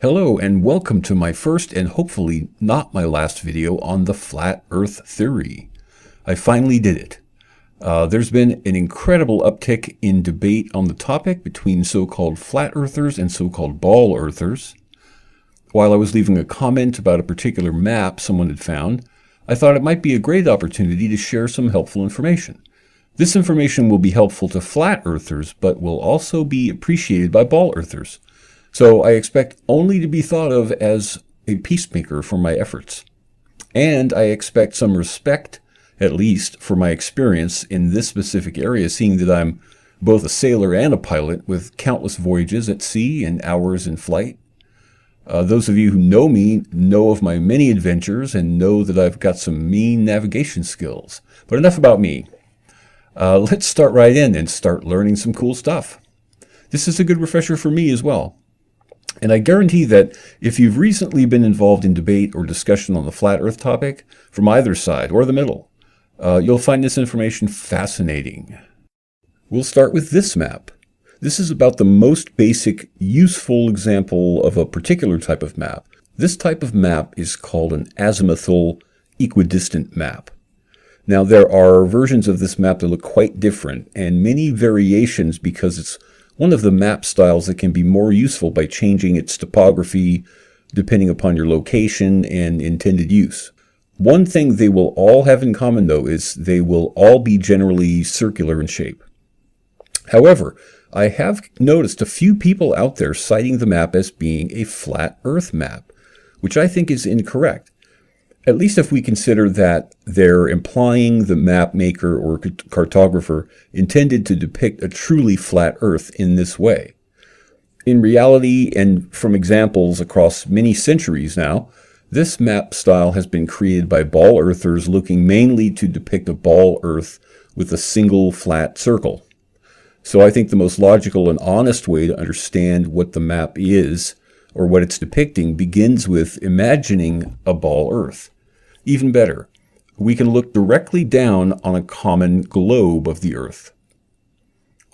Hello and welcome to my first and hopefully not my last video on the flat earth theory. I finally did it. There's been an incredible uptick in debate on the topic between so-called flat earthers and so-called ball earthers. While I was leaving a comment about a particular map someone had found, I thought it might be a great opportunity to share some helpful information. This information will be helpful to flat earthers, but will also be appreciated by ball earthers. So I expect only to be thought of as a peacemaker for my efforts. And I expect some respect, at least, for my experience in this specific area, seeing that I'm both a sailor and a pilot with countless voyages at sea and hours in flight. Those of you who know me know of my many adventures and know that I've got some mean navigation skills. But enough about me. Let's start right in and start learning some cool stuff. This is a good refresher for me as well. And I guarantee that if you've recently been involved in debate or discussion on the flat earth topic, from either side or the middle, you'll find this information fascinating. We'll start with this map. This is about the most basic, useful example of a particular type of map. This type of map is called an azimuthal equidistant map. Now, there are versions of this map that look quite different, and many variations because it's one of the map styles that can be more useful by changing its topography depending upon your location and intended use. One thing they will all have in common, though, is they will all be generally circular in shape. However, I have noticed a few people out there citing the map as being a flat Earth map, which I think is incorrect. At least if we consider that they're implying the map maker or cartographer intended to depict a truly flat Earth in this way. In reality, and from examples across many centuries now, this map style has been created by ball earthers looking mainly to depict a ball Earth with a single flat circle. So I think the most logical and honest way to understand what the map is, or what it's depicting, begins with imagining a ball Earth. Even better, we can look directly down on a common globe of the Earth.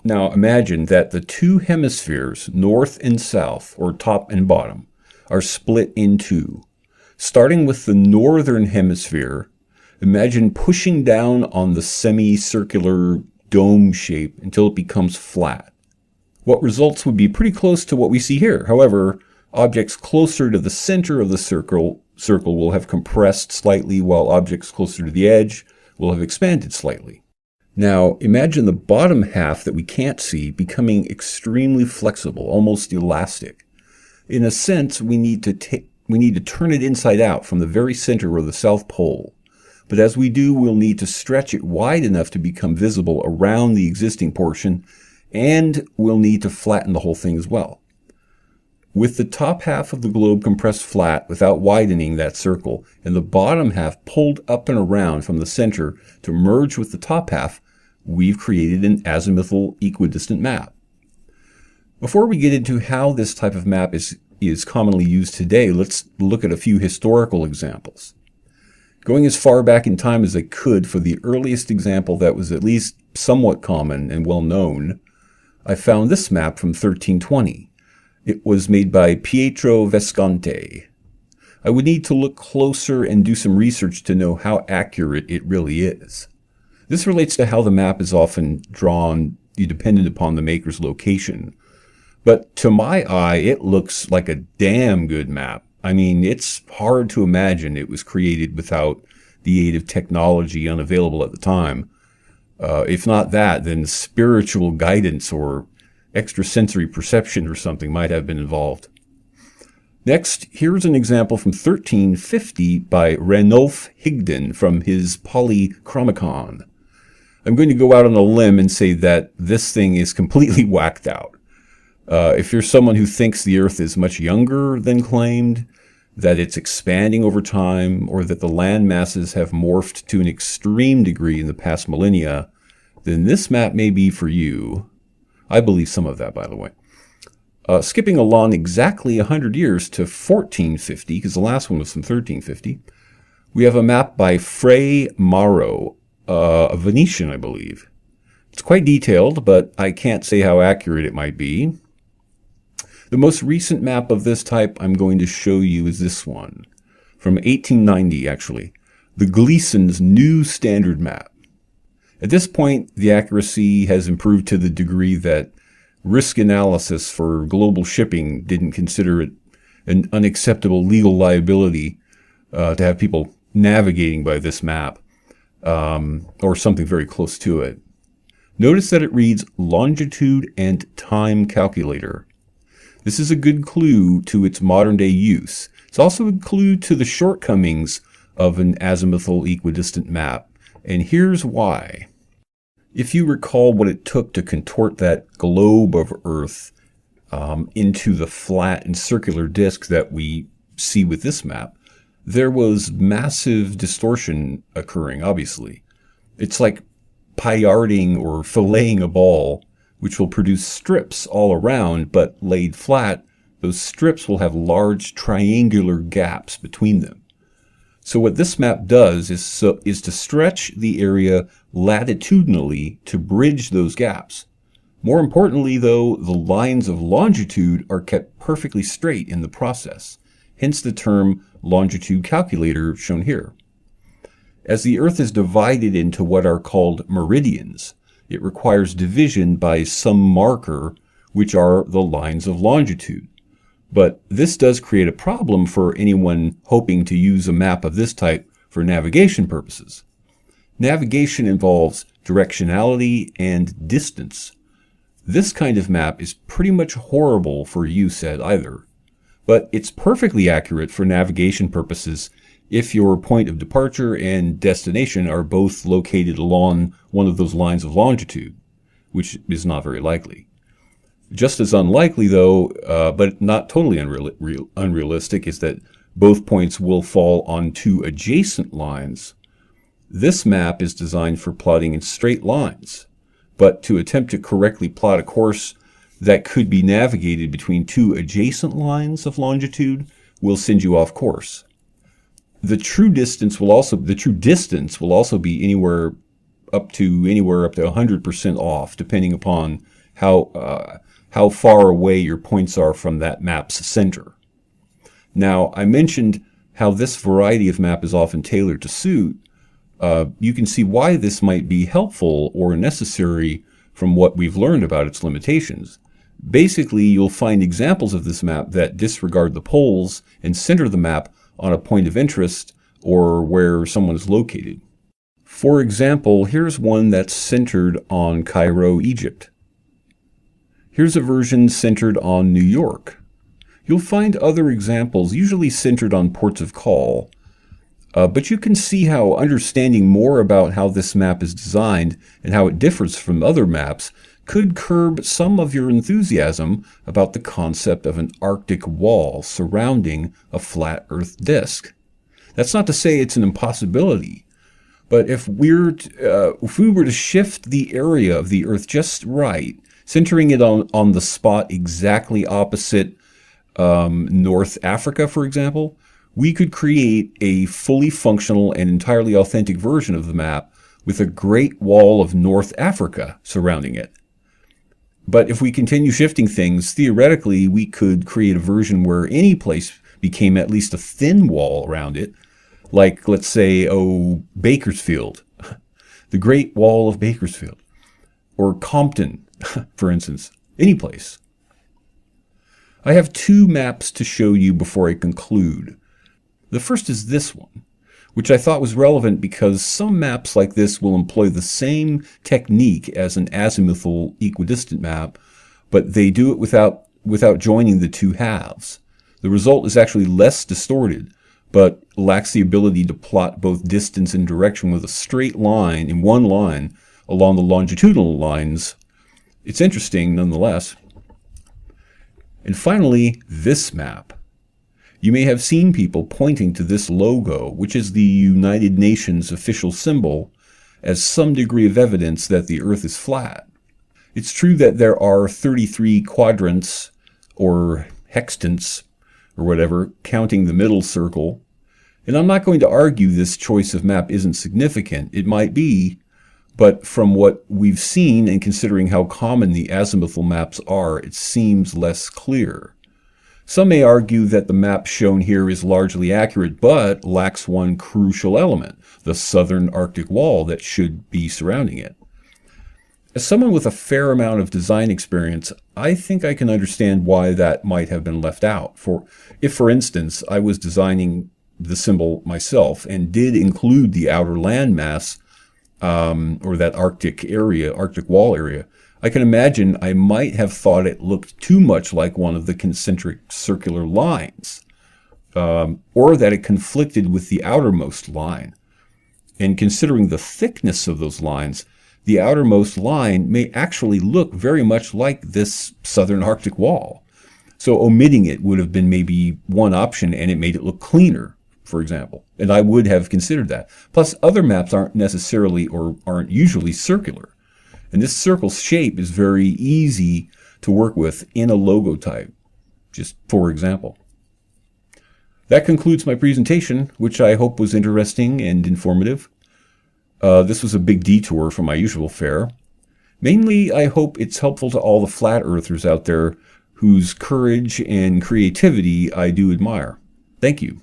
Now imagine that the two hemispheres, north and south, or top and bottom, are split in two. Starting with the northern hemisphere, imagine pushing down on the semicircular dome shape until it becomes flat. What results would be pretty close to what we see here. However, objects closer to the center of the circle will have compressed slightly, while objects closer to the edge will have expanded slightly. Now, imagine the bottom half that we can't see becoming extremely flexible, almost elastic. In a sense, we need to turn it inside out from the very center or the South Pole. But as we do, we'll need to stretch it wide enough to become visible around the existing portion, and we'll need to flatten the whole thing as well. With the top half of the globe compressed flat without widening that circle, and the bottom half pulled up and around from the center to merge with the top half, we've created an azimuthal equidistant map. Before we get into how this type of map is commonly used today, let's look at a few historical examples. Going as far back in time as I could for the earliest example that was at least somewhat common and well known, I found this map from 1320. It was made by Pietro Visconti. I would need to look closer and do some research to know how accurate it really is. This relates to how the map is often drawn dependent upon the maker's location. But to my eye, it looks like a damn good map. I mean, it's hard to imagine it was created without the aid of technology unavailable at the time. If not that, then spiritual guidance or extrasensory perception or something might have been involved. Next, here's an example from 1350 by Ranulph Higden from his Polychromicon. I'm going to go out on a limb and say that this thing is completely whacked out. If you're someone who thinks the Earth is much younger than claimed, that it's expanding over time, or that the land masses have morphed to an extreme degree in the past millennia, then this map may be for you. I believe some of that, by the way. Skipping along exactly 100 years to 1450, because the last one was from 1350, we have a map by Fray Maro, a Venetian, I believe. It's quite detailed, but I can't say how accurate it might be. The most recent map of this type I'm going to show you is this one, from 1890 actually, the Gleason's New Standard Map. At this point, the accuracy has improved to the degree that risk analysis for global shipping didn't consider it an unacceptable legal liability to have people navigating by this map, or something very close to it. Notice that it reads longitude and time calculator. This is a good clue to its modern day use. It's also a clue to the shortcomings of an azimuthal equidistant map, and here's why. If you recall what it took to contort that globe of Earth into the flat and circular disk that we see with this map, there was massive distortion occurring, obviously. It's like payarding or filleting a ball, which will produce strips all around, but laid flat, those strips will have large triangular gaps between them. So what this map does is to stretch the area latitudinally to bridge those gaps. More importantly, though, the lines of longitude are kept perfectly straight in the process, hence the term longitude calculator shown here. As the Earth is divided into what are called meridians, it requires division by some marker, which are the lines of longitude. But this does create a problem for anyone hoping to use a map of this type for navigation purposes. Navigation involves directionality and distance. This kind of map is pretty much horrible for use at either, but it's perfectly accurate for navigation purposes if your point of departure and destination are both located along one of those lines of longitude, which is not very likely. Just as unlikely, though, but not totally unrealistic, is that both points will fall on two adjacent lines. This map is designed for plotting in straight lines, but to attempt to correctly plot a course that could be navigated between two adjacent lines of longitude will send you off course. The true distance will also be anywhere up to 100% off, depending upon how far away your points are from that map's center. Now, I mentioned how this variety of map is often tailored to suit. You can see why this might be helpful or necessary from what we've learned about its limitations. Basically, you'll find examples of this map that disregard the poles and center the map on a point of interest or where someone is located. For example, here's one that's centered on Cairo, Egypt. Here's a version centered on New York. You'll find other examples, usually centered on ports of call. But you can see how understanding more about how this map is designed and how it differs from other maps could curb some of your enthusiasm about the concept of an Arctic wall surrounding a flat Earth disk. That's not to say it's an impossibility, but if we were to shift the area of the Earth just right, centering it on the spot exactly opposite North Africa, for example, we could create a fully functional and entirely authentic version of the map with a Great Wall of North Africa surrounding it. But if we continue shifting things, theoretically, we could create a version where any place became at least a thin wall around it, like, let's say, Bakersfield, the Great Wall of Bakersfield, or Compton, for instance, any place. I have two maps to show you before I conclude. The first is this one, which I thought was relevant because some maps like this will employ the same technique as an azimuthal equidistant map, but they do it without joining the two halves. The result is actually less distorted, but lacks the ability to plot both distance and direction with a straight line in one line along the longitudinal lines. It's interesting nonetheless. And finally, this map. You may have seen people pointing to this logo, which is the United Nations official symbol, as some degree of evidence that the Earth is flat. It's true that there are 33 quadrants, or hextants, or whatever, counting the middle circle. And I'm not going to argue this choice of map isn't significant. It might be, but from what we've seen and considering how common the azimuthal maps are, it seems less clear. Some may argue that the map shown here is largely accurate, but lacks one crucial element, the southern Arctic wall that should be surrounding it. As someone with a fair amount of design experience, I think I can understand why that might have been left out. If, for instance, I was designing the symbol myself and did include the outer landmass, or that Arctic area, Arctic wall area, I can imagine I might have thought it looked too much like one of the concentric circular lines, or that it conflicted with the outermost line. And considering the thickness of those lines, the outermost line may actually look very much like this southern Arctic wall. So omitting it would have been maybe one option, and it made it look cleaner, for example. And I would have considered that. Plus, other maps aren't necessarily or aren't usually circular. And this circle shape is very easy to work with in a logo type, just for example. That concludes my presentation, which I hope was interesting and informative. This was a big detour from my usual fare. Mainly, I hope it's helpful to all the flat earthers out there whose courage and creativity I do admire. Thank you.